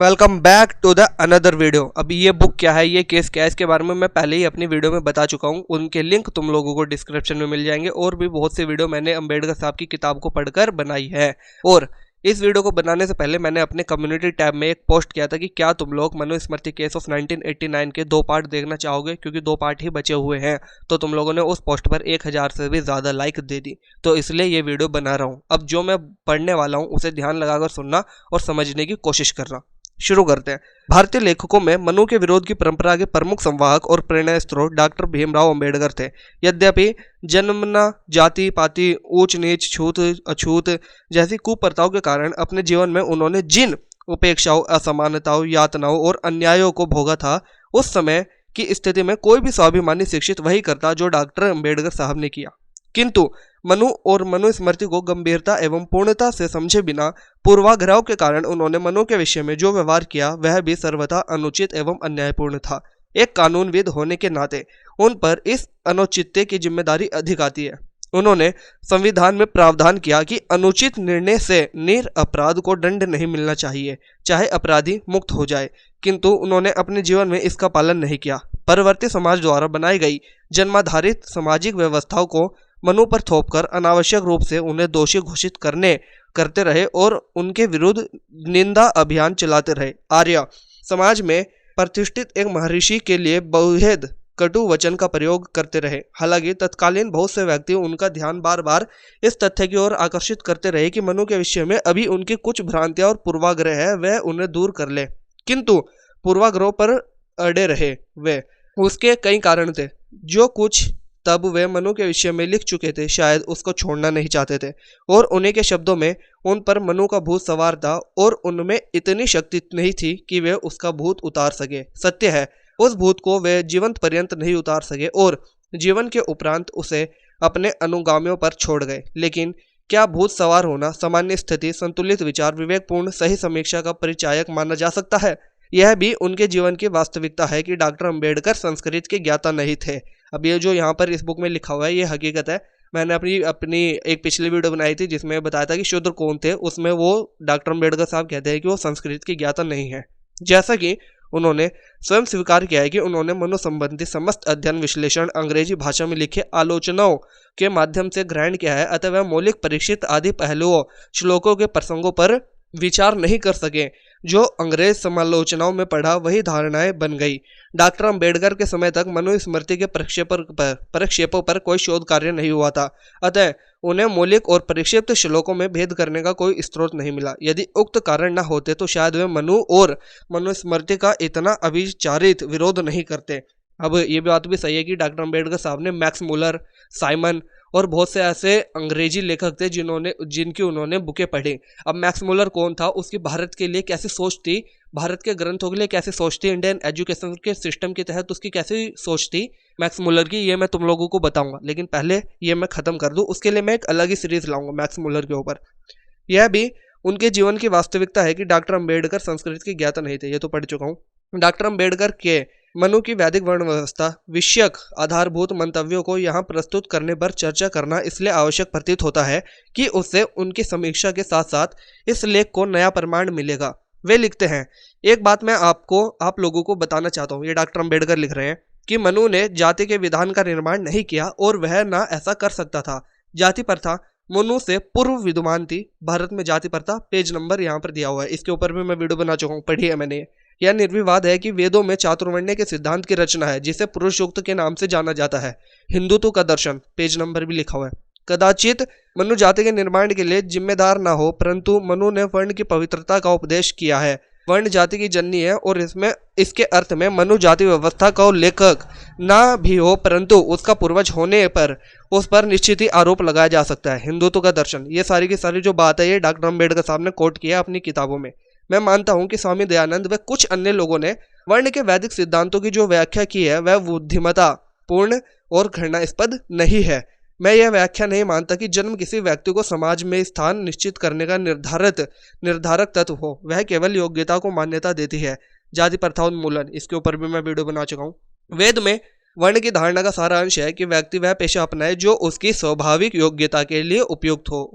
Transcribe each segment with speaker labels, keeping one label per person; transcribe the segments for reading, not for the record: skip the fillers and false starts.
Speaker 1: Welcome back to the another video. अब ये book क्या है, ये केस क्या है, इसके बारे में मैं पहले ही अपनी वीडियो में बता चुका हूँ। उनके लिंक तुम लोगों को डिस्क्रिप्शन में मिल जाएंगे और भी बहुत सी वीडियो मैंने अंबेडकर साहब की किताब को पढ़कर बनाई है। और इस वीडियो को बनाने से पहले मैंने अपने कम्युनिटी टैब में एक पोस्ट किया था कि क्या तुम लोग मनुस्मृति केस ऑफ 1989 के 2 पार्ट देखना चाहोगे, क्योंकि 2 पार्ट ही बचे हुए हैं। तो तुम लोगों ने उस पोस्ट पर 1000 से भी ज़्यादा लाइक दे दी, तो इसलिए ये वीडियो बना रहा हूँ। अब जो मैं पढ़ने वाला हूँ उसे ध्यान लगाकर सुनना और समझने की कोशिश करना। शुरू करते हैं। भारतीय लेखकों में मनु के विरोध की परंपरा के प्रमुख संवाहक और प्रेरणा स्रोत डॉक्टर भीमराव अंबेडकर थे। यद्यपि जन्मना, जाति पाति, ऊंच नीच, छूत अछूत जैसी कुप्रथाओं के कारण अपने जीवन में उन्होंने जिन उपेक्षाओं, असमानताओं, यातनाओं और अन्यायों को भोगा था, उस समय की स्थिति में कोई भी स्वाभिमानी शिक्षित वही करता जो डॉक्टर अंबेडकर साहब ने किया। किंतु मनु और मनुस्मृति को गंभीरता एवं पूर्णता से समझे बिना पूर्वाग्रहों के कारण उन्होंने मनु के विषय में जो व्यवहार किया वह भी सर्वथा अनुचित एवं अन्यायपूर्ण था। एक कानूनविद होने के नाते उन पर इस अनुचितता की जिम्मेदारी अधिक आती है। उन्होंने संविधान में प्रावधान किया कि अनुचित निर्णय से निरपराध को दंड नहीं मिलना चाहिए, चाहे अपराधी मुक्त हो जाए, किंतु उन्होंने अपने जीवन में इसका पालन नहीं किया। परवर्ती समाज द्वारा बनाई गई जन्माधारित सामाजिक व्यवस्थाओं को मनु पर थोपकर अनावश्यक रूप से उन्हें दोषी घोषित करते रहे और उनके विरुद्ध निंदा अभियान चलाते रहे। आर्य समाज में प्रतिष्ठित एक महर्षि के लिए बहुहेद कटु वचन का प्रयोग करते रहे। हालांकि तत्कालीन बहुत से व्यक्ति उनका ध्यान बार बार इस तथ्य की ओर आकर्षित करते रहे कि मनु के विषय में अभी उनकी कुछ भ्रांतियां और पूर्वाग्रह है, वह उन्हें दूर कर ले। किंतु पूर्वाग्रहों पर अड़े रहे वे। उसके कई कारण थे। जो कुछ तब वे मनु के विषय में लिख चुके थे शायद उसको छोड़ना नहीं चाहते थे, और उन्हीं के शब्दों में उन पर मनु का भूत सवार था और उनमें इतनी शक्ति नहीं थी कि वे उसका भूत उतार सके। सत्य है, उस भूत को वे जीवंत पर्यंत नहीं उतार सके और जीवन के उपरांत उसे अपने अनुगामियों पर छोड़ गए। लेकिन क्या भूत सवार होना सामान्य स्थिति, संतुलित विचार, विवेकपूर्ण सही समीक्षा का परिचायक माना जा सकता है? यह भी उनके जीवन की वास्तविकता है कि डॉक्टर अंबेडकर संस्कृत के ज्ञाता नहीं थे। अब ये जो यहाँ पर इस बुक में लिखा हुआ है ये हकीकत है। मैंने अपनी एक पिछली वीडियो बनाई थी जिसमें बताया था कि शूद्र कौन थे, उसमें वो डॉक्टर अंबेडकर साहब कहते हैं कि वो संस्कृत की ज्ञाता नहीं है। जैसा कि उन्होंने स्वयं स्वीकार किया है कि उन्होंने मनु संबंधी समस्त अध्ययन विश्लेषण अंग्रेजी भाषा में लिखे आलोचनाओं के माध्यम से ग्रहण किया है, अतः वह मौलिक, परीक्षित आदि पहलुओं, श्लोकों के प्रसंगों पर विचार नहीं कर सके। जो अंग्रेज समालोचनाओं में पढ़ा वही धारणाएं बन गई। डॉक्टर अंबेडकर के समय तक मनुस्मृति के प्रक्षेपों पर कोई शोध कार्य नहीं हुआ था, अतः उन्हें मौलिक और परिक्षिप्त श्लोकों में भेद करने का कोई स्रोत नहीं मिला। यदि उक्त कारण न होते तो शायद वे मनु और मनुस्मृति का इतना अविचारित विरोध नहीं करते। अब ये बात भी सही है कि डॉक्टर अंबेडकर साहब ने मैक्स मुलर, साइमन और बहुत से ऐसे अंग्रेजी लेखक थे जिनकी उन्होंने बुकें पढ़ी। अब मैक्स मुलर कौन था, उसकी भारत के लिए कैसी सोच थी, भारत के ग्रंथों के लिए कैसी सोच थी, इंडियन एजुकेशन के सिस्टम के तहत उसकी कैसी सोच थी मैक्स मुलर की, ये मैं तुम लोगों को बताऊंगा। लेकिन पहले ये मैं खत्म कर दूं, उसके लिए मैं एक अलग ही सीरीज लाऊंगा मैक्स मुलर के ऊपर। यह भी उनके जीवन की वास्तविकता है कि डॉक्टर अंबेडकर संस्कृत की ज्ञाता नहीं थे, ये तो पढ़ चुका हूँ। डॉक्टर अंबेडकर के मनु की वैदिक वर्ण व्यवस्था विषयक आधारभूत मंतव्यों को यहाँ प्रस्तुत करने पर चर्चा करना इसलिए आवश्यक प्रतीत होता है कि उससे उनकी समीक्षा के साथ साथ इस लेख को नया प्रमाण मिलेगा। वे लिखते हैं, एक बात मैं आप लोगों को बताना चाहता हूँ, ये डॉक्टर अंबेडकर लिख रहे हैं कि मनु ने जाति के विधान का निर्माण नहीं किया और वह ना ऐसा कर सकता था। जाति प्रथा मनु से पूर्व विद्यमान थी। भारत में जाति प्रथा, पेज नंबर यहाँ पर दिया हुआ है, इसके ऊपर भी मैं वीडियो बना चुका हूँ, पढ़ी है मैंने। यह निर्विवाद है कि वेदों में चातुर्वर्ण्य के सिद्धांत की रचना है जिसे पुरुष युक्त के नाम से जाना जाता है। हिंदुत्व का दर्शन, पेज नंबर भी लिखा हुआ है। कदाचित मनु जाति के निर्माण के लिए जिम्मेदार न हो, परंतु मनु ने वर्ण की पवित्रता का उपदेश किया है। वर्ण जाति की जननी है और इसके अर्थ में मनु जाति व्यवस्था का लेखक ना भी हो, परंतु उसका पूर्वज होने पर उस पर निश्चित ही आरोप लगाया जा सकता है। हिंदुत्व का दर्शन, ये सारी की सारी जो बात है ये डॉक्टर अंबेडकर साहब ने कोट किया अपनी किताबों में। मैं मानता हूं कि स्वामी दयानंद व कुछ अन्य लोगों ने वर्ण के वैदिक सिद्धांतों की जो व्याख्या की है वह बुद्धिमता पूर्ण और घृणास्पद नहीं है। मैं यह व्याख्या नहीं मानता कि जन्म किसी व्यक्ति को समाज में स्थान निश्चित करने का निर्धारक तत्व हो, वह केवल योग्यता को मान्यता देती है। जाति प्रथा उन्मूलन, इसके ऊपर भी मैं वीडियो बना चुका हूँ। वेद में वर्ण की धारणा का सारा अंश है कि व्यक्ति वह पेशा अपनाए जो उसकी स्वाभाविक योग्यता के लिए उपयुक्त हो।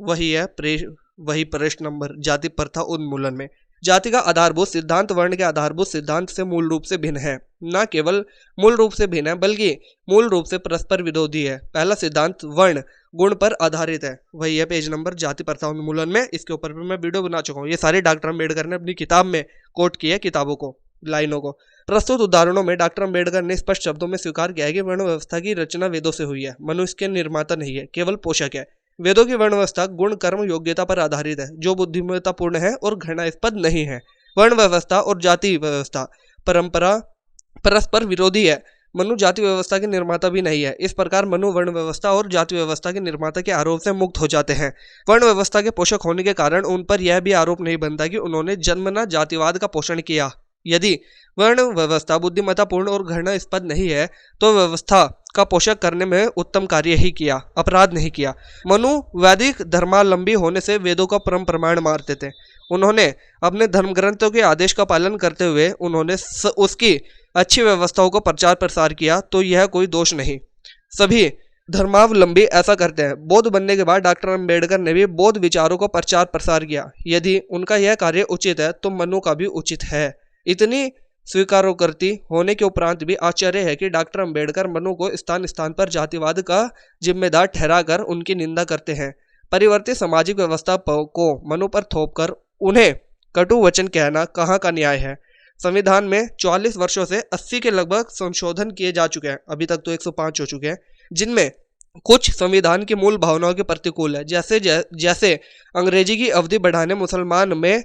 Speaker 1: वही प्रश्न नंबर जाति प्रथा उन्मूलन में। जाति का आधारभूत सिद्धांत वर्ण के आधारभूत सिद्धांत से मूल रूप से भिन्न है। न केवल मूल रूप से भिन्न है बल्कि मूल रूप से परस्पर विरोधी है। पहला सिद्धांत वर्ण गुण पर आधारित है, वही है पेज नंबर जाति प्रथा उन्मूलन में। इसके ऊपर भी मैं वीडियो बना चुका हूँ। ये सारे डॉक्टर अम्बेडकर ने अपनी किताब में कोट किया किताबों को, लाइनों को। प्रस्तुत उदाहरणों में डॉक्टर अम्बेडकर ने स्पष्ट शब्दों में स्वीकार किया है कि वर्ण व्यवस्था की रचना वेदों से हुई है। मनुष्य के निर्माता नहीं है, केवल पोषक है। वेदों की वर्ण व्यवस्था गुण कर्म योग्यता पर आधारित है, जो बुद्धिमत्तापूर्ण है और घृणास्पद नहीं है। वर्ण व्यवस्था और जाति व्यवस्था परंपरा परस्पर विरोधी है। मनु जाति व्यवस्था के निर्माता भी नहीं है। इस प्रकार मनु वर्ण व्यवस्था और जाति व्यवस्था के निर्माता के आरोप से मुक्त हो जाते हैं। वर्ण व्यवस्था के पोषक होने के कारण उन पर यह भी आरोप नहीं बनता कि उन्होंने जन्मना जातिवाद का पोषण किया। यदि वर्ण व्यवस्था बुद्धिमत्तापूर्ण और घृणास्पद नहीं है तो व्यवस्था का पोषक करने में उत्तम कार्य ही किया, अपराध नहीं किया। मनु वैदिक धर्मावलंबी होने से वेदों का परम प्रमाण मानते थे। उन्होंने अपने धर्म ग्रंथों के आदेश का पालन करते हुए उन्होंने उसकी अच्छी व्यवस्थाओं को प्रचार प्रसार किया, तो यह कोई दोष नहीं। सभी धर्मावलंबी ऐसा करते हैं। बौद्ध बनने के बाद डॉक्टर अम्बेडकर ने भी बौद्ध विचारों को प्रचार प्रसार किया। यदि उनका यह कार्य उचित है तो मनु का भी उचित है। इतनी स्वीकारोक्ति होने के उपरांत भी आश्चर्य है कि डॉक्टर अम्बेडकर मनु को स्थान स्थान पर जातिवाद का जिम्मेदार ठहराकर उनकी निंदा करते हैं। परिवर्तित सामाजिक व्यवस्था को मनु पर थोपकर उन्हें कटु वचन कहना कहाँ का न्याय है। संविधान में 44 वर्षों से 80 के लगभग संशोधन किए जा चुके हैं, अभी तक तो 105 हो चुके हैं, जिनमें कुछ संविधान की मूल भावनाओं के प्रतिकूल है, जैसे अंग्रेजी की अवधि बढ़ाने, मुसलमान में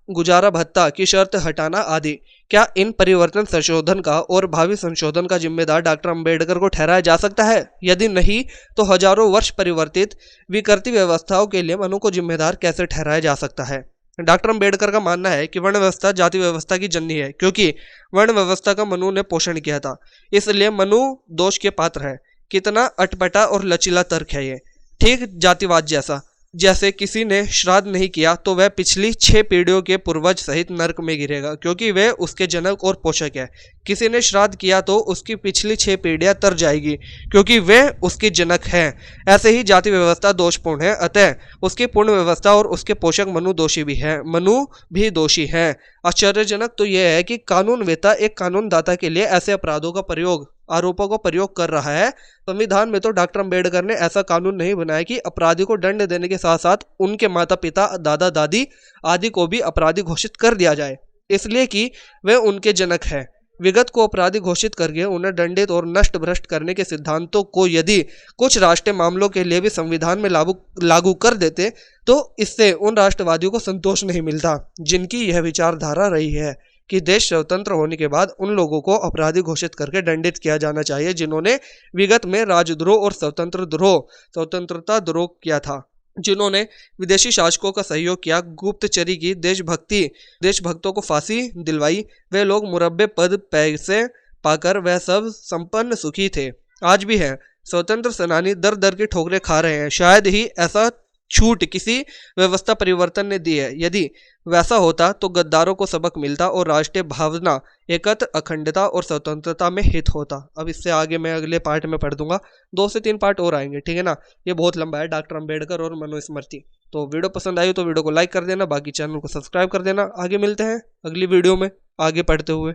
Speaker 1: गुजारा भत्ता की शर्त हटाना आदि। क्या इन परिवर्तन संशोधन का और भावी संशोधन का जिम्मेदार डॉक्टर अम्बेडकर को ठहराया जा सकता है? यदि नहीं तो हजारों वर्ष परिवर्तित विकृति व्यवस्थाओं के लिए मनु को जिम्मेदार कैसे ठहराया जा सकता है? डॉक्टर अम्बेडकर का मानना है कि वर्ण व्यवस्था जाति व्यवस्था की जननी है, क्योंकि वर्ण व्यवस्था का मनु ने पोषण किया था, इसलिए मनु दोष के पात्र है। कितना अटपटा और लचीला तर्क है ये, ठीक जातिवाद जैसा। जैसे किसी ने श्राद्ध नहीं किया तो वह पिछली 6 पीढ़ियों के पूर्वज सहित नरक में गिरेगा, क्योंकि वह उसके जनक और पोषक है। किसी ने श्राद्ध किया तो उसकी पिछली 6 पीढ़ियां तर जाएगी, क्योंकि वह उसकी जनक है। ऐसे ही जाति व्यवस्था दोषपूर्ण है, अतः उसकी पूर्ण व्यवस्था और उसके पोषक मनु दोषी भी है, मनु भी दोषी है। आश्चर्यजनक तो यह है कि कानूनवेत्ता एक कानूनदाता के लिए ऐसे अपराधों का आरोपों को प्रयोग कर रहा है। संविधान में तो डॉक्टर अम्बेडकर ने ऐसा कानून नहीं बनाया कि अपराधी को दंड देने के साथ साथ उनके माता पिता, दादा दादी आदि को भी अपराधी घोषित कर दिया जाए, इसलिए कि वे उनके जनक हैं। विगत को अपराधी घोषित करके उन्हें दंडित और नष्ट भ्रष्ट करने के सिद्धांतों को यदि कुछ राष्ट्रीय मामलों के लिए भी संविधान में लागू कर देते तो इससे उन राष्ट्रवादियों को संतोष नहीं मिलता जिनकी यह विचारधारा रही है कि देश स्वतंत्र होने के बाद उन लोगों को अपराधी घोषित करके दंडित किया जाना चाहिए जिन्होंने विगत में राजद्रोह और स्वतंत्रता द्रोह किया था, जिन्होंने विदेशी शासकों का सहयोग किया, गुप्तचरी की, देशभक्तों को फांसी दिलवाई। वे लोग मुरब्बे पद पैसे पाकर वह सब संपन्न सुखी थे, आज भी हैं। स्वतंत्र सेनानी दर दर की ठोकरें खा रहे हैं। शायद ही ऐसा छूट किसी व्यवस्था परिवर्तन ने दी है। यदि वैसा होता तो गद्दारों को सबक मिलता और राष्ट्रीय भावना, एकत्र, अखंडता और स्वतंत्रता में हित होता। अब इससे आगे मैं अगले पार्ट में पढ़ दूंगा, 2 से 3 पार्ट और आएंगे, ठीक है ना। ये बहुत लंबा है, डॉक्टर अम्बेडकर और मनुस्मृति। तो वीडियो पसंद आई तो वीडियो को लाइक कर देना, बाकी चैनल को सब्सक्राइब कर देना। आगे मिलते हैं अगली वीडियो में आगे पढ़ते हुए।